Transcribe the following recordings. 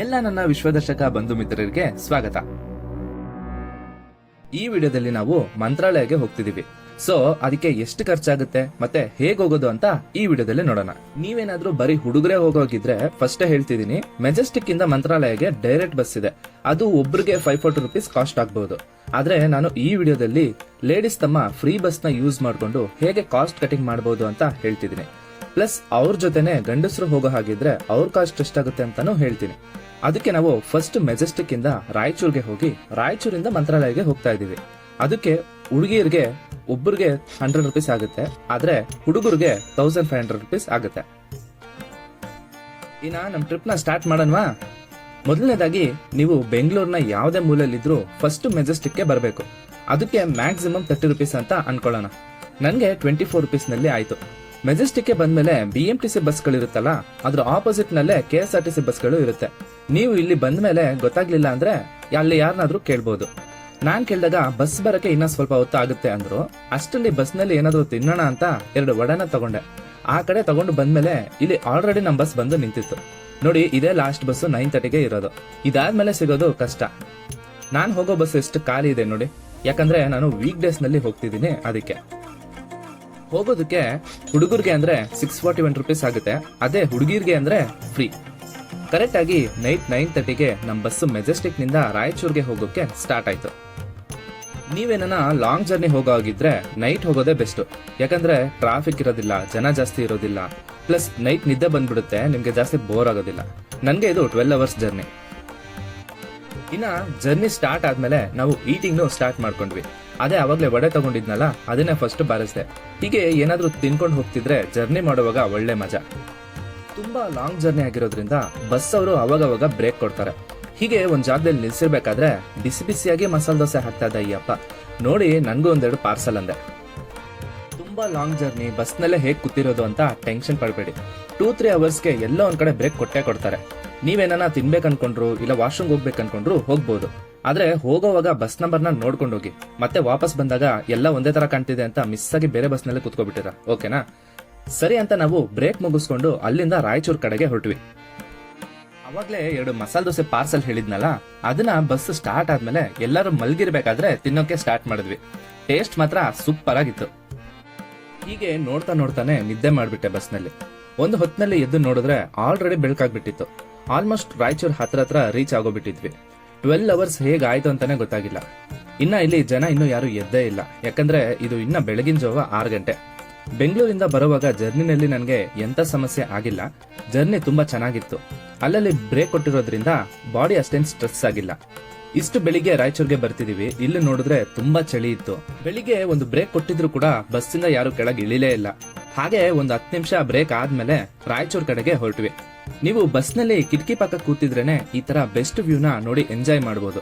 ಎಲ್ಲ ನನ್ನ ವಿಶ್ವದರ್ಶಕ ಬಂಧು ಮಿತ್ರರಿಗೆ ಸ್ವಾಗತ. ಈ ವಿಡಿಯೋದಲ್ಲಿ ನಾವು ಮಂತ್ರಾಲಯಕ್ಕೆ ಹೋಗ್ತಿದೀವಿ. ಸೊ ಅದಕ್ಕೆ ಎಷ್ಟು ಖರ್ಚಾಗುತ್ತೆ ಮತ್ತೆ ಹೇಗ್ ಹೋಗೋದು ಅಂತ ಈ ವಿಡಿಯೋದಲ್ಲಿ ನೋಡೋಣ. ನೀವೇನಾದ್ರೂ ಬರೀ ಹುಡುಗರೇ ಹೋಗೋಗಿದ್ರೆ ಫಸ್ಟ್ ಹೇಳ್ತಿದೀನಿ, ಮೆಜೆಸ್ಟಿಕ್ ಇಂದ ಮಂತ್ರಾಲಯಕ್ಕೆ ಡೈರೆಕ್ಟ್ ಬಸ್ ಇದೆ. ಅದು ಒಬ್ರಿಗೆ 540 rupees ಕಾಸ್ಟ್ ಆಗಬಹುದು. ಆದ್ರೆ ನಾನು ಈ ವಿಡಿಯೋದಲ್ಲಿ ಲೇಡೀಸ್ ತಮ್ಮ ಫ್ರೀ ಬಸ್ ನ ಯೂಸ್ ಮಾಡ್ಕೊಂಡು ಹೇಗೆ ಕಾಸ್ಟ್ ಕಟಿಂಗ್ ಮಾಡಬಹುದು ಅಂತ ಹೇಳ್ತಿದೀನಿ. ಪ್ಲಸ್ ಅವ್ರ ಜೊತೆನೆ ಗಂಡಸರು ಹೋಗೋ ಹಾಗಿದ್ರೆ ಅವ್ರ ಕಾಸ್ಟ್ ಎಷ್ಟಾಗುತ್ತೆ ಅಂತಾನು ಹೇಳ್ತೀನಿ. ಅದಕ್ಕೆ ನಾವು ಫಸ್ಟ್ ಮೆಜೆಸ್ಟಿಕ್ ಇಂದ ರಾಯಚೂರ್ಗೆ ಹೋಗಿ ರಾಯಚೂರಿಂದ ಮಂತ್ರಾಲಯಕ್ಕೆ ಹೋಗ್ತಾ ಇದೀವಿ. ಅದಕ್ಕೆ ಹುಡುಗಿಯರಿಗೆ ಒಬ್ಬರಿಗೆ 100 rupees ಆಗುತ್ತೆ, ಆದ್ರೆ ಹುಡುಗರಿಗೆ 1500 rupees ಆಗುತ್ತೆ. ಇನ್ನ ನಮ್ ಟ್ರಿಪ್ ನ ಸ್ಟಾರ್ಟ್ ಮಾಡೋಣವಾ? ಮೊದಲನೇದಾಗಿ ನೀವು ಬೆಂಗಳೂರಿನ ಯಾವುದೇ ಮೂಲೆಯಲ್ಲಿದ್ರು ಫಸ್ಟ್ ಮೆಜೆಸ್ಟಿಕ್ ಬರಬೇಕು. ಅದಕ್ಕೆ ಮ್ಯಾಕ್ಸಿಮಮ್ 30 rupees ಅಂತ ಅನ್ಕೊಳ್ಳೋಣ. ನನ್ಗೆ 24 rupees ನಲ್ಲಿ ಆಯ್ತು. ಮೆಜೆಸ್ಟಿಕ್ ಬಂದ್ಮೇಲೆ BMTC ಬಸ್ಗಳಿರುತ್ತಲ್ಲ, ಅದ್ರ ಆಪೋಸಿಟ್ ನಲ್ಲೇ KSRTC ಬಸ್ಗಳು ಇರುತ್ತೆ. ನೀವು ಇಲ್ಲಿ ಬಂದ್ಮೇಲೆ ಗೊತ್ತಾಗ್ಲಿಲ್ಲ ಅಂದ್ರೆ ಅಲ್ಲಿ ಯಾರನ್ನಾದ್ರೂ ಕೇಳ್ಬೋದು. ನಾನ್ ಕೇಳಿದಾಗ ಬಸ್ ಬರಕ್ಕೆ ಇನ್ನ ಸ್ವಲ್ಪ ಹೊತ್ತು ಆಗುತ್ತೆ ಅಂದ್ರು. ಅಷ್ಟರಲ್ಲಿ ಬಸ್ ನಲ್ಲಿ ಏನಾದ್ರು ತಿನ್ನೋಣ ಅಂತ 2 ವಡೆನ ತಗೊಂಡೆ. ಆ ಕಡೆ ತಗೊಂಡು ಬಂದ್ಮೇಲೆ ಇಲ್ಲಿ ಆಲ್ರೆಡಿ ನಮ್ ಬಸ್ ಬಂದು ನಿಂತಿತ್ತು. ನೋಡಿ, ಇದೇ ಲಾಸ್ಟ್ ಬಸ್ 9:30ಗೆ ಇರೋದು. ಇದಾದ್ಮೇಲೆ ಸಿಗೋದು ಕಷ್ಟ. ನಾನ್ ಹೋಗೋ ಬಸ್ ಎಷ್ಟು ಖಾಲಿ ಇದೆ ನೋಡಿ, ಯಾಕಂದ್ರೆ ನಾನು ವೀಕ್ ಡೇಸ್ ನಲ್ಲಿ ಹೋಗ್ತಿದ್ದೀನಿ. ಅದಕ್ಕೆ ಹೋಗೋದಕ್ಕೆ ಹುಡುಗರಿಗೆ ಅಂದ್ರೆ 641 rupees ಆಗುತ್ತೆ. ಅದೇ ಹುಡುಗಿರ್ಗೆ ಅಂದ್ರೆ ಫ್ರೀ. ಕರೆಕ್ಟ್ ಆಗಿ ನೈಟ್ 9:30ಗೆ ನಮ್ ಬಸ್ ಮೆಜೆಸ್ಟಿಕ್ ನಿಂದ ರಾಯಚೂರ್ಗೆ ಹೋಗೋಕೆ ಸ್ಟಾರ್ಟ್ ಆಯ್ತು. ನೀವೇನ ಲಾಂಗ್ ಜರ್ನಿ ಹೋಗೋಗಿದ್ರೆ ನೈಟ್ ಹೋಗೋದೇ ಬೆಸ್ಟ್. ಯಾಕಂದ್ರೆ ಟ್ರಾಫಿಕ್ ಇರೋದಿಲ್ಲ, ಜನ ಜಾಸ್ತಿ ಇರೋದಿಲ್ಲ, ಪ್ಲಸ್ ನೈಟ್ ನಿದ್ದೆ ಬಂದ್ಬಿಡುತ್ತೆ, ನಿಮ್ಗೆ ಜಾಸ್ತಿ ಬೋರ್ ಆಗೋದಿಲ್ಲ. ನನ್ಗೆ ಇದು 12 hours ಜರ್ನಿ. ಇನ್ನ ಜರ್ನಿ ಸ್ಟಾರ್ಟ್ ಆದ್ಮೇಲೆ ನಾವು ಈಟಿಂಗ್ ಸ್ಟಾರ್ಟ್ ಮಾಡ್ಕೊಂಡ್ವಿ. ಅದೇ ಅವಾಗ್ಲೇ ವಡೆ ತಗೊಂಡಿದ್ನಲ್ಲ, ಅದನ್ನೇ ಫಸ್ಟ್ ಬಾರಿಸ್ದೆ. ಹೀಗೆ ಏನಾದ್ರೂ ತಿನ್ಕೊಂಡು ಹೋಗ್ತಿದ್ರೆ ಜರ್ನಿ ಮಾಡುವಾಗ ಒಳ್ಳೆ ಮಜಾ. ತುಂಬಾ ಲಾಂಗ್ ಜರ್ನಿ ಆಗಿರೋದ್ರಿಂದ ಬಸ್ ಅವರು ಅವಾಗವಾಗ ಬ್ರೇಕ್ ಕೊಡ್ತಾರೆ. ಹೀಗೆ ಒಂದ್ ಜಾಗದಲ್ಲಿ ನಿಲ್ಸಿರ್ಬೇಕಾದ್ರೆ ಬಿಸಿ ಬಿಸಿಯಾಗಿ ಮಸಾಲೆ ದೋಸೆ ಹಾಕ್ತಾ ಇದ್ದ ಈ ಅಪ್ಪ ನೋಡಿ, ನನ್ಗೂ 2 ಪಾರ್ಸಲ್ ಅಂದೆ. ತುಂಬಾ ಲಾಂಗ್ ಜರ್ನಿ ಬಸ್ ನಲ್ಲೇ ಹೇಗ್ ಕೂತಿರೋದು ಅಂತ ಟೆನ್ಷನ್ ಪಡ್ಬೇಡಿ. 2-3 ಅವರ್ಸ್ಗೆ ಎಲ್ಲೋ ಒಂದ್ ಕಡೆ ಬ್ರೇಕ್ ಕೊಟ್ಟೆ ಕೊಡ್ತಾರೆ. ನೀವೇನ ತಿನ್ಬೇಕನ್ಕೊಂಡ್ರು ಇಲ್ಲ ವಾಶ್ರೂಮ್ ಹೋಗ್ಬೇಕನ್ಕೊಂಡ್ರು ಹೋಗ್ಬೋದು. ಆದ್ರೆ ಹೋಗೋವಾಗ ಬಸ್ ನಂಬರ್ನ ನೋಡ್ಕೊಂಡು ಹೋಗಿ. ಮತ್ತೆ ವಾಪಸ್ ಬಂದಾಗ ಎಲ್ಲ ಒಂದೇ ತರ ಕಾಣ್ತಿದೆ ಅಂತ ಮಿಸ್ ಆಗಿ ಬೇರೆ ಬಸ್ ನಲ್ಲಿ ಕುತ್ಕೋಬಿಟ್ಟಿರ. ಓಕೆನಾ? ಸರಿ ಅಂತ ನಾವು ಬ್ರೇಕ್ ಮುಗಿಸ್ಕೊಂಡು ಅಲ್ಲಿಂದ ರಾಯಚೂರ್ ಕಡೆಗೆ ಹೊರಟ್ವಿ. ಅವಾಗ್ಲೇ 2 ಮಸಾಲೆ ದೋಸೆ ಪಾರ್ಸಲ್ ಹೇಳಿದ್ನಲ್ಲ, ಅದನ್ನ ಬಸ್ ಸ್ಟಾರ್ಟ್ ಆದ್ಮೇಲೆ ಎಲ್ಲರೂ ಮಲ್ಗಿರ್ಬೇಕಾದ್ರೆ ತಿನ್ನೋಕೆ ಸ್ಟಾರ್ಟ್ ಮಾಡಿದ್ವಿ. ಟೇಸ್ಟ್ ಮಾತ್ರ ಸೂಪರ್ ಆಗಿತ್ತು. ಹೀಗೆ ನೋಡ್ತಾ ನೋಡ್ತಾನೆ ನಿದ್ದೆ ಮಾಡ್ಬಿಟ್ಟೆ ಬಸ್ ನಲ್ಲಿ. ಒಂದು ಹೊತ್ತಿನಲ್ಲಿ ಎದ್ದು ನೋಡಿದ್ರೆ ಆಲ್ರೆಡಿ ಬೆಳಕಾಗ್ಬಿಟ್ಟಿತ್ತು. ಆಲ್ಮೋಸ್ಟ್ ರಾಯಚೂರ್ ಹತ್ರ ರೀಚ್ ಆಗೋಬಿಟ್ಟಿದ್ವಿ. 12 hours ಹೇಗಾಯ್ತು ಅಂತಾನೆ ಗೊತ್ತಾಗಿಲ್ಲ. ಇನ್ನ ಇಲ್ಲಿ ಜನ ಇನ್ನೂ ಯಾರು ಎದ್ದೇ ಇಲ್ಲ, ಯಾಕಂದ್ರೆ ಇದು ಇನ್ನ ಬೆಳಗಿನ ಜಾವ 6 ಗಂಟೆ. ಬೆಂಗಳೂರಿಂದ ಬರುವಾಗ ಜರ್ನಿನಲ್ಲಿ ನನಗೆ ಎಂತ ಸಮಸ್ಯೆ ಆಗಿಲ್ಲ. ಜರ್ನಿ ತುಂಬಾ ಚೆನ್ನಾಗಿತ್ತು. ಅಲ್ಲಲ್ಲಿ ಬ್ರೇಕ್ ಕೊಟ್ಟಿರೋದ್ರಿಂದ ಬಾಡಿ ಅಷ್ಟೇನ್ ಸ್ಟ್ರೆಸ್ ಆಗಿಲ್ಲ. ಇಷ್ಟು ಬೆಳಿಗ್ಗೆ ರಾಯಚೂರ್ಗೆ ಬರ್ತಿದೀವಿ. ಇಲ್ಲಿ ನೋಡಿದ್ರೆ ತುಂಬಾ ಚಳಿ ಇತ್ತು. ಬೆಳಿಗ್ಗೆ ಒಂದು ಬ್ರೇಕ್ ಕೊಟ್ಟಿದ್ರು ಕೂಡ ಬಸ್ಸಿಂದ ಯಾರು ಕೆಳಗೆ ಇಳಿಲೇ ಇಲ್ಲ. ಹಾಗೆ ಒಂದು 10 ನಿಮಿಷ ಬ್ರೇಕ್ ಆದ್ಮೇಲೆ ರಾಯಚೂರ್ ಕಡೆಗೆ ಹೊರಟ್ವಿ. ನೀವು ಬಸ್ ನಲ್ಲಿ ಕಿಟಕಿ ಪಕ್ಕ ಕೂತಿದ್ರೇನೆ ಈ ತರ ಬೆಸ್ಟ್ ವ್ಯೂನ ನೋಡಿ ಎಂಜಾಯ್ ಮಾಡಬಹುದು.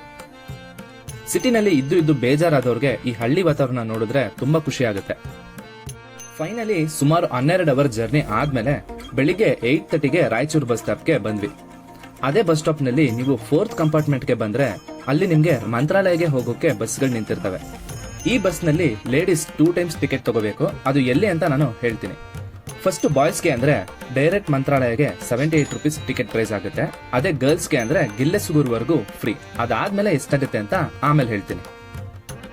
ಸಿಟಿನಲ್ಲಿ ಇದ್ದು ಬೇಜಾರಾದವ್ರಿಗೆ ಈ ಹಳ್ಳಿ ವಾತಾವರಣ ನೋಡಿದ್ರೆ ತುಂಬಾ ಖುಷಿ ಆಗುತ್ತೆ. ಫೈನಲಿ ಸುಮಾರು 12 hour ಜರ್ನಿ ಆದ್ಮೇಲೆ ಬೆಳಿಗ್ಗೆ 8:30ಗೆ ರಾಯಚೂರ್ ಬಸ್ ಸ್ಟಾಪ್ಗೆ ಬಂದ್ವಿ. ಅದೇ ಬಸ್ ಸ್ಟಾಪ್ ನಲ್ಲಿ ನೀವು 4th ಕಂಪಾರ್ಟ್ಮೆಂಟ್ಗೆ ಬಂದ್ರೆ ಅಲ್ಲಿ ನಿಮ್ಗೆ ಮಂತ್ರಾಲಯಗೆ ಹೋಗೋಕೆ ಬಸ್ಗಳು ನಿಂತಿರ್ತವೆ. ಈ ಬಸ್ ನಲ್ಲಿ ಲೇಡೀಸ್ 2 times ಟಿಕೆಟ್ ತಗೋಬೇಕು. ಅದು ಎಲ್ಲಿ ಅಂತ ನಾನು ಹೇಳ್ತೀನಿ. ಫಸ್ಟ್ ಬಾಯ್ಸ್ಗೆ ಅಂದ್ರೆ ಡೈರೆಕ್ಟ್ ಮಂತ್ರಾಲಯಗೆ 78 rupees ಟಿಕೆಟ್ ಪ್ರೈಸ್ ಆಗುತ್ತೆ. ಅದೇ ಗರ್ಲ್ಸ್ಗೆ ಅಂದ್ರೆ ಗಿಲ್ಲೆಸುಗೂರ್ವರೆಗೂ ಫ್ರೀ. ಅದಾದ್ಮೇಲೆ ಎಷ್ಟಾಗುತ್ತೆ ಅಂತ ಆಮೇಲೆ ಹೇಳ್ತೀನಿ.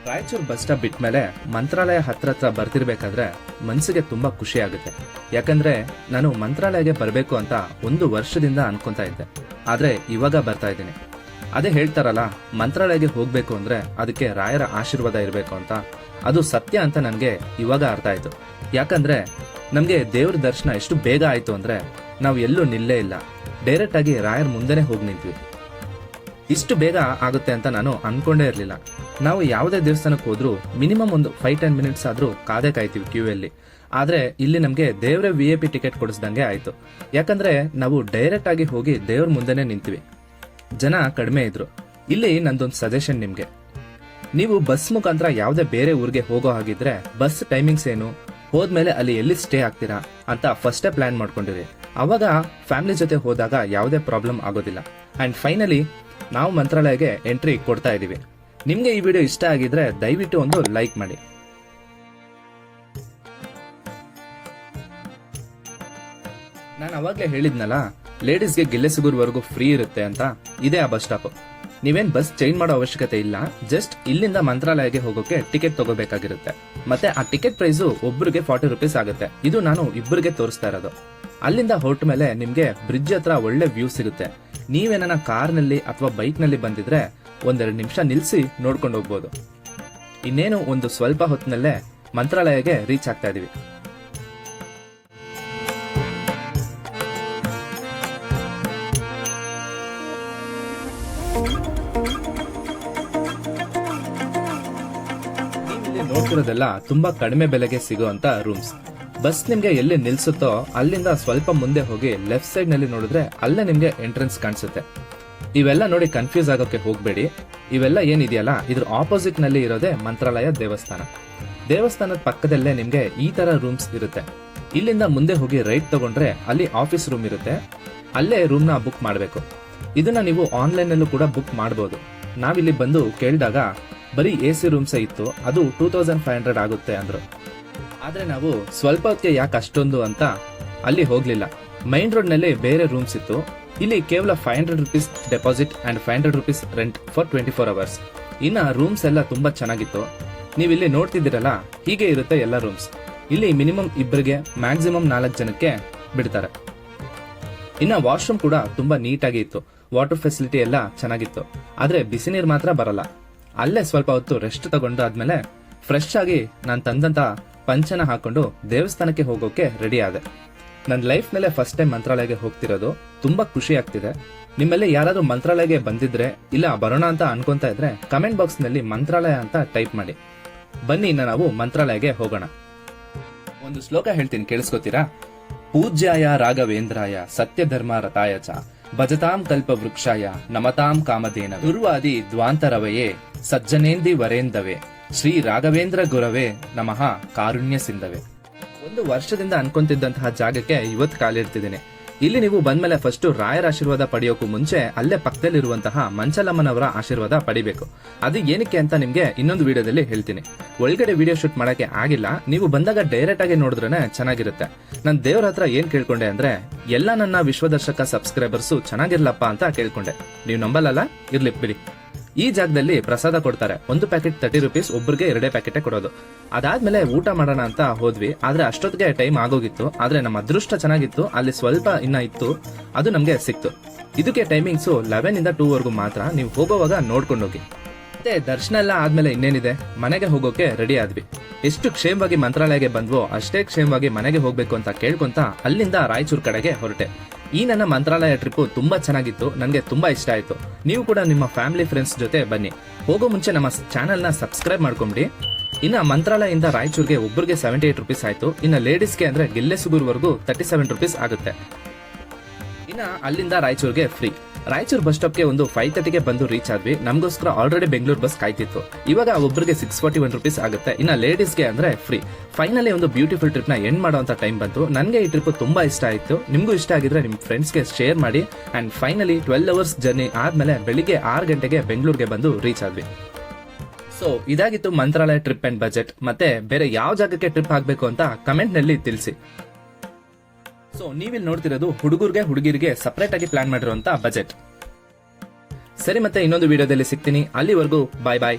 ರಾಯಚೂರ್ ಬಸ್ ಸ್ಟಾಪ್ ಬಿಟ್ಮೇಲೆ ಮಂತ್ರಾಲಯ ಹತ್ರ ಬರ್ತಿರ್ಬೇಕಾದ್ರೆ ಮನ್ಸಿಗೆ ತುಂಬಾ ಖುಷಿ ಆಗುತ್ತೆ. ಯಾಕಂದ್ರೆ ನಾನು ಮಂತ್ರಾಲಯಗೆ ಬರ್ಬೇಕು ಅಂತ 1 ವರ್ಷದಿಂದ ಅನ್ಕೊಂತಾ ಇದ್ದೆ. ಆದ್ರೆ ಇವಾಗ ಬರ್ತಾ ಇದ್ದೀನಿ. ಅದೇ ಹೇಳ್ತಾರಲ್ಲ, ಮಂತ್ರಾಲಯಗೆ ಹೋಗ್ಬೇಕು ಅಂದ್ರೆ ಅದಕ್ಕೆ ರಾಯರ ಆಶೀರ್ವಾದ ಇರಬೇಕು ಅಂತ. ಅದು ಸತ್ಯ ಅಂತ ನನ್ಗೆ ಇವಾಗ ಅರ್ಥ ಆಯ್ತು. ಯಾಕಂದ್ರೆ ನಮ್ಗೆ ದೇವ್ರ ದರ್ಶನ ಎಷ್ಟು ಬೇಗ ಆಯ್ತು ಅಂದ್ರೆ ನಾವು ಎಲ್ಲೂ ನಿಲ್ಲೇ ಇಲ್ಲ, ಡೈರೆಕ್ಟ್ ಆಗಿ ರಾಯರ್ ಮುಂದೆನೆ ಹೋಗಿ ನಿಂತ್ವಿ. ಇಷ್ಟು ಬೇಗ ಆಗುತ್ತೆ ಅಂತ ನಾನು ಅನ್ಕೊಂಡೇ ಇರ್ಲಿಲ್ಲ. ನಾವು ಯಾವುದೇ ದೇವಸ್ಥಾನಕ್ಕೆ ಹೋದ್ರೂ ಮಿನಿಮಮ್ ಒಂದು 5-10 minutes ಆದ್ರೂ ಕಾಯ್ತೀವಿ ಕ್ಯೂ ಅಲ್ಲಿ. ಆದ್ರೆ ಇಲ್ಲಿ ನಮ್ಗೆ ದೇವ್ರ VIP ಟಿಕೆಟ್ ಕೊಡಿಸ್ದಂಗೆ ಆಯ್ತು. ಯಾಕಂದ್ರೆ ನಾವು ಡೈರೆಕ್ಟ್ ಆಗಿ ಹೋಗಿ ದೇವ್ರ ಮುಂದೆನೆ ನಿಂತ್ವಿ. ಜನ ಕಡಿಮೆ ಇದ್ರು. ಇಲ್ಲಿ ನಂದೊಂದು ಸಜೆಷನ್ ನಿಮ್ಗೆ, ನೀವು ಬಸ್ ಮುಖಾಂತರ ಯಾವುದೇ ಬೇರೆ ಊರಿಗೆ ಹೋಗೋ ಹಾಗಿದ್ರೆ ಬಸ್ ಟೈಮಿಂಗ್ಸ್ ಏನು, ಹೋದ್ಮೇಲೆ ಅಲ್ಲಿ ಎಲ್ಲಿ ಸ್ಟೇ ಆಗ್ತೀರಾ ಅಂತ ಫಸ್ಟೇ ಪ್ಲಾನ್ ಮಾಡ್ಕೊಂಡಿರಿ. ಅವಾಗ ಫ್ಯಾಮಿಲಿ ಜೊತೆ ಹೋದಾಗ ಯಾವುದೇ ಪ್ರಾಬ್ಲಮ್ ಆಗೋದಿಲ್ಲ. ಅಂಡ್ ಫೈನಲಿ ನಾವು ಮಂತ್ರಾಲಯಗೆ ಎಂಟ್ರಿ ಕೊಡ್ತಾ ಇದೀವಿ. ನಿಮ್ಗೆ ಈ ವಿಡಿಯೋ ಇಷ್ಟ ಆಗಿದ್ರೆ ದಯವಿಟ್ಟು ಒಂದು ಲೈಕ್ ಮಾಡಿ. ನಾನು ಅವಾಗ್ಲೇ ಹೇಳಿದ್ನಲ್ಲ, ಲೇಡೀಸ್ಗೆ ಗಿಲ್ಲೆಸುಗೂರ್ವರೆಗೂ ಫ್ರೀ ಇರುತ್ತೆ ಅಂತ ಇದೇ ಆ ಬಸ್ ಸ್ಟಾಪ್. ನೀವೇನ್ ಬಸ್ ಚೇಂಜ್ ಮಾಡೋ ಅವಶ್ಯಕತೆ ಇಲ್ಲ, ಜಸ್ಟ್ ಇಲ್ಲಿಂದ ಮಂತ್ರಾಲಯಗೆ ಹೋಗೋಕೆ ಟಿಕೆಟ್ ತಗೋಬೇಕಾಗಿರುತ್ತೆ. ಮತ್ತೆ ಆ ಟಿಕೆಟ್ ಪ್ರೈಸ್ ಒಬ್ಬರಿಗೆ 40 ರೂಪೀಸ್ ಆಗುತ್ತೆ. ಇದು ನಾನು ಇಬ್ಬರಿಗೆ ತೋರಿಸ್ತಾ ಇರೋದು. ಅಲ್ಲಿಂದ ಹೊರಟ ಮೇಲೆ ನಿಮ್ಗೆ ಬ್ರಿಡ್ಜ್ ಹತ್ರ ಒಳ್ಳೆ ವ್ಯೂ ಸಿಗುತ್ತೆ. ನೀವೇನ ಕಾರ್ನಲ್ಲಿ ಅಥವಾ ಬೈಕ್ ನಲ್ಲಿ ಬಂದಿದ್ರೆ 1-2 ನಿಮಿಷ ನಿಲ್ಸಿ ನೋಡ್ಕೊಂಡು ಹೋಗ್ಬೋದು. ಇನ್ನೇನು ಒಂದು ಸ್ವಲ್ಪ ಹೊತ್ತಿನಲ್ಲೇ ಮಂತ್ರಾಲಯಗೆ ರೀಚ್ ಆಗ್ತಾ ಇದೀವಿ. ನೋಡ್ತಿರೋದೆಲ್ಲ ತುಂಬಾ ಕಡಿಮೆ ಬೆಲೆಗೆ ಸಿಗುವಂತ ರೂಮ್ಸ್. ಬಸ್ ನಿಮ್ಗೆ ಎಲ್ಲಿ ನಿಲ್ಸುತ್ತೋ ಅಲ್ಲಿಂದ ಸ್ವಲ್ಪ ಮುಂದೆ ಹೋಗಿ ಲೆಫ್ಟ್ ಸೈಡ್ ನಲ್ಲಿ ನೋಡಿದ್ರೆ ಅಲ್ಲೇ ನಿಮ್ಗೆ ಎಂಟ್ರೆನ್ಸ್ ಕಾಣಿಸುತ್ತೆ. ಇವೆಲ್ಲ ನೋಡಿ ಕನ್ಫ್ಯೂಸ್ ಆಗೋಕೆ ಹೋಗ್ಬೇಡಿ. ಇವೆಲ್ಲ ಏನಿದೆಯಲ್ಲ ಇದ್ರ ಆಪೋಸಿಟ್ ನಲ್ಲಿ ಇರೋದೇ ಮಂತ್ರಾಲಯ ದೇವಸ್ಥಾನ. ದೇವಸ್ಥಾನದ ಪಕ್ಕದಲ್ಲೇ ನಿಮ್ಗೆ ಈ ತರ ರೂಮ್ಸ್ ಇರುತ್ತೆ. ಇಲ್ಲಿಂದ ಮುಂದೆ ಹೋಗಿ ರೈಟ್ ತಗೊಂಡ್ರೆ ಅಲ್ಲಿ ಆಫೀಸ್ ರೂಮ್ ಇರುತ್ತೆ. ಅಲ್ಲೇ ರೂಮ್ ನ ಬುಕ್ ಮಾಡಬೇಕು. ಇದನ್ನ ನೀವು ಆನ್ಲೈನ್ ನಲ್ಲೂ ಕೂಡ ಬುಕ್ ಮಾಡಬಹುದು. ನಾವಿಲ್ಲಿ ಬಂದು ಕೇಳಿದಾಗ ಬರೀ AC ರೂಮ್ಸ್ ಇತ್ತು, ಅದು 2500 ಆಗುತ್ತೆ ಅಂದ್ರು. ಆದ್ರೆ ನಾವು ಸ್ವಲ್ಪ ಹೊತ್ತಿಗೆ ಯಾಕೆ ಅಷ್ಟೊಂದು ಅಂತ ಅಲ್ಲಿ ಹೋಗ್ಲಿಲ್ಲ. ಮೈನ್ ರೋಡ್ ನಲ್ಲಿ ಬೇರೆ ರೂಮ್ಸ್ ಇತ್ತು. ಇಲ್ಲಿ ಕೇವಲ 500 rupees deposit and 500 rupees rent for 24 hours. ಇನ್ನ ರೂಮ್ಸ್ ಎಲ್ಲ ತುಂಬಾ ಚೆನ್ನಾಗಿತ್ತು. ನೀವು ಇಲ್ಲಿ ನೋಡ್ತಿದ್ದೀರಲ್ಲ, ಹೀಗೆ ಇರುತ್ತೆ ಎಲ್ಲ ರೂಮ್ಸ್. ಇಲ್ಲಿ ಮಿನಿಮಮ್ ಇಬ್ಬರಿಗೆ, ಮ್ಯಾಕ್ಸಿಮಮ್ 4 ಜನಕ್ಕೆ ಬಿಡ್ತಾರೆ. ಇನ್ನ ವಾಶ್ರೂಮ್ ಕೂಡ ತುಂಬಾ ನೀಟಾಗಿ ಇತ್ತು. ವಾಟರ್ ಫೆಸಿಲಿಟಿ ಎಲ್ಲ ಚೆನ್ನಾಗಿತ್ತು. ಆದ್ರೆ ಬಿಸಿ ನೀರು ಮಾತ್ರ ಬರಲ್ಲ. ಅಲ್ಲೇ ಸ್ವಲ್ಪ ಹೊತ್ತು ರೆಸ್ಟ್ ತಗೊಂಡಾದ್ಮೇಲೆ ಫ್ರೆಶ್ ಆಗಿ ನಾನು ತಂದಂತ ಪಂಚನ ಹಾಕೊಂಡು ದೇವಸ್ಥಾನಕ್ಕೆ ಹೋಗೋಕೆ ರೆಡಿ ಆದೆ. ನನ್ನ ಲೈಫ್ ನಲ್ಲೇ ಫಸ್ಟ್ ಟೈಮ್ ಮಂತ್ರಾಲಯಗೆ ಹೋಗ್ತಿರೋದು. ತುಂಬಾ ಖುಷಿ ಆಗ್ತಿದೆ. ನಿಮ್ಮಲ್ಲಿ ಯಾರಾದ್ರೂ ಮಂತ್ರಾಲಯಗೆ ಬಂದಿದ್ರೆ ಇಲ್ಲ ಬರೋಣ ಅಂತ ಅನ್ಕೊಂತ ಇದ್ರೆ ಕಮೆಂಟ್ ಬಾಕ್ಸ್ ನಲ್ಲಿ ಮಂತ್ರಾಲಯ ಅಂತ ಟೈಪ್ ಮಾಡಿ. ಬನ್ನಿ ಇನ್ನ ನಾವು ಮಂತ್ರಾಲಯಗೆ ಹೋಗೋಣ. ಒಂದು ಶ್ಲೋಕ ಹೇಳ್ತೀನಿ, ಕೇಳಿಸ್ಕೊತೀರಾ? ಪೂಜ್ಯಾಯ ರಾಘವೇಂದ್ರಾಯ ಸತ್ಯಧರ್ಮ ರಥಾಯ ಚ ಭಜತಾಂ ಕಲ್ಪ ವೃಕ್ಷಾಯ ನಮತಾಂ ಕಾಮಧೇನ ಗುರುವಾದಿ ದ್ವಾಂತರವಯೇ ಸಜ್ಜನೇಂದಿ ವರೇಂದವೇ ಶ್ರೀ ರಾಘವೇಂದ್ರ ಗುರವೇ ನಮಃ ಕಾರುಣ್ಯ ಸಿಂಧವೇ. 1 ವರ್ಷದಿಂದ ಅನ್ಕೊಂತಿದ್ದಂತಹ ಜಾಗಕ್ಕೆ ಇವತ್ತು ಕಾಲಿಡ್ತಿದ್ದೀನಿ. ಇಲ್ಲಿ ನೀವು ಬಂದ್ಮೇಲೆ ಫಸ್ಟ್ ರಾಯರ ಆಶೀರ್ವಾದ ಪಡೆಯೋಕು ಮುಂಚೆ ಅಲ್ಲೇ ಪಕ್ಕದಲ್ಲಿರುವಂತಹ ಮಂಚಲಮ್ಮನವರ ಆಶೀರ್ವಾದ ಪಡಿಬೇಕು. ಅದು ಏನಕ್ಕೆ ಅಂತ ನಿಮ್ಗೆ ಇನ್ನೊಂದು ವಿಡಿಯೋದಲ್ಲಿ ಹೇಳ್ತೀನಿ. ಒಳಗಡೆ ವಿಡಿಯೋ ಶೂಟ್ ಮಾಡಕ್ಕೆ ಆಗಿಲ್ಲ. ನೀವು ಬಂದಾಗ ಡೈರೆಕ್ಟ್ ಆಗಿ ನೋಡಿದ್ರೆ ಚೆನ್ನಾಗಿರುತ್ತೆ. ನಾನು ದೇವ್ರ ಹತ್ರ ಏನ್ ಕೇಳ್ಕೊಂಡೆ ಅಂದ್ರೆ, ಎಲ್ಲ ನನ್ನ ವಿಶ್ವದರ್ಶಕ ಸಬ್ಸ್ಕ್ರೈಬರ್ಸು ಚೆನ್ನಾಗಿರ್ಲಪ್ಪ ಅಂತ ಕೇಳ್ಕೊಂಡೆ. ನೀವು ನಂಬಲ್ಲ, ಇರ್ಲಿ ಬಿಡಿ. ಈ ಜಾಗದಲ್ಲಿ ಪ್ರಸಾದ ಕೊಡ್ತಾರೆ. 1 ಪ್ಯಾಕೆಟ್ 30 ರೂಪೀಸ್, ಒಬ್ಬರಿಗೆ 2 ಪ್ಯಾಕೆಟ್ ಕೊಡೋದು. ಅದಾದ್ಮೇಲೆ ಊಟ ಮಾಡೋಣ ಅಂತ ಹೋದ್ವಿ. ಆದ್ರೆ ಅಷ್ಟೊತ್ತಿಗೆ ಟೈಮ್ ಆಗೋಗಿತ್ತು. ಆದ್ರೆ ನಮ್ಮ ಅದೃಷ್ಟ ಚೆನ್ನಾಗಿತ್ತು, ಅಲ್ಲಿ ಸ್ವಲ್ಪ ಇನ್ನ ಇತ್ತು, ಅದು ನಮ್ಗೆ ಸಿಕ್ತು. ಇದಕ್ಕೆ ಟೈಮಿಂಗ್ಸ್ 11 ಇಂದ 2 ವರೆಗೂ ಮಾತ್ರ. ನೀವು ಹೋಗೋವಾಗ ನೋಡ್ಕೊಂಡೋಗಿ. ಮತ್ತೆ ದರ್ಶನ ಎಲ್ಲ ಆದ್ಮೇಲೆ ಇನ್ನೇನಿದೆ, ಮನೆಗೆ ಹೋಗೋಕೆ ರೆಡಿ ಆದ್ವಿ. ಎಷ್ಟು ಕ್ಷೇಮವಾಗಿ ಮಂತ್ರಾಲಯಗೆ ಬಂದ್ವೋ ಅಷ್ಟೇ ಕ್ಷೇಮವಾಗಿ ಮನೆಗೆ ಹೋಗ್ಬೇಕು ಅಂತ ಕೇಳ್ಕೊಂತ ಅಲ್ಲಿಂದ ರಾಯಚೂರ್ ಕಡೆಗೆ ಹೊರಟೆ. ಈ ನನ್ನ ಮಂತ್ರಾಲಯ ಟ್ರಿಪ್ ತುಂಬಾ ಚೆನ್ನಾಗಿತ್ತು. ನನಗೆ ತುಂಬಾ ಇಷ್ಟ ಆಯ್ತು. ನೀವು ಕೂಡ ನಿಮ್ಮ ಫ್ಯಾಮಿಲಿ ಫ್ರೆಂಡ್ಸ್ ಜೊತೆ ಬನ್ನಿ. ಹೋಗೋ ಮುಂಚೆ ನಮ್ಮ ಚಾನೆಲ್ ನ ಸಬ್ಸ್ಕ್ರೈಬ್ ಮಾಡ್ಕೊಂಬಿಡಿ. ಇನ್ನ ಮಂತ್ರಾಲಯದಿಂದ ರಾಯಚೂರ್ಗೆ ಒಬ್ಬರಿಗೆ 78 ರೂಪೀಸ್ ಆಯ್ತು. ಇನ್ನ ಲೇಡೀಸ್ಗೆ ಅಂದ್ರೆ ಗಿಲ್ಲೆಸುಗೂರ್ವರೆಗೂ 37 ರೂಪೀಸ್ ಆಗುತ್ತೆ. ಇನ್ನ ಅಲ್ಲಿಂದ ರಾಯಚೂರ್ಗೆ ಫ್ರೀ. ರಾಯಚೂರ್ ಬಸ್ ಸ್ಟಾಪ್ಗೆ ಒಂದು 5:30ಗೆ ಬಂದು ರೀಚ್ ಆದ್ವಿ. ನಮಗೋಸ್ಕರ ಆಲ್ರೆಡಿ ಬೆಂಗಳೂರು ಬಸ್ ಕಾಯ್ತಿತ್ತು. ಇವಾಗ ಒಬ್ಬರಿಗೆ 641 ರೂಪೀಸ್ ಆಗುತ್ತೆ. ಇನ್ನ ಲೇಡೀಸ್ಗೆ ಅಂದ್ರೆ ಫ್ರೀ. ಫೈನಲಿ ಒಂದು ಬ್ಯೂಟಿಫುಲ್ ಟ್ರಿಪ್ ನ ಎಂಡ್ ಮಾಡುವಂತ ಟೈಮ್ ಬಂತು. ನನಗೆ ಈ ಟ್ರಿಪ್ ತುಂಬಾ ಇಷ್ಟ ಆಯ್ತು. ನಿಮ್ಗೂ ಇಷ್ಟ ಆಗಿದ್ರೆ ನಿಮ್ ಫ್ರೆಂಡ್ಸ್ಗೆ ಶೇರ್ ಮಾಡಿ. ಅಂಡ್ ಫೈನಲಿ 12 ಅವರ್ಸ್ ಜರ್ನಿ ಆದ್ಮೇಲೆ ಬೆಳಿಗ್ಗೆ 6 ಗಂಟೆಗೆ ಬೆಂಗಳೂರಿಗೆ ಬಂದು ರೀಚ್ ಆದ್ವಿ. ಸೊ ಇದಾಗಿತ್ತು ಮಂತ್ರಾಲಯ ಟ್ರಿಪ್ ಅಂಡ್ ಬಜೆಟ್. ಮತ್ತೆ ಬೇರೆ ಯಾವ ಜಾಗಕ್ಕೆ ಟ್ರಿಪ್ ಹಾಕ್ಬೇಕು ಅಂತ ಕಮೆಂಟ್ ನಲ್ಲಿ ತಿಳಿಸಿ. ಸೊ ನೀವಿಲ್ಲಿ ನೋಡ್ತಿರೋದು ಹುಡುಗರಿಗೆ ಹುಡುಗಿರಿಗೆ ಸಪರೇಟ್ ಆಗಿ ಪ್ಲಾನ್ ಮಾಡಿರುವಂತ ಬಜೆಟ್. ಸರಿ, ಮತ್ತೆ ಇನ್ನೊಂದು ವಿಡಿಯೋದಲ್ಲಿ ಸಿಗ್ತೀನಿ. ಅಲ್ಲಿವರೆಗೂ ಬಾಯ್ ಬಾಯ್.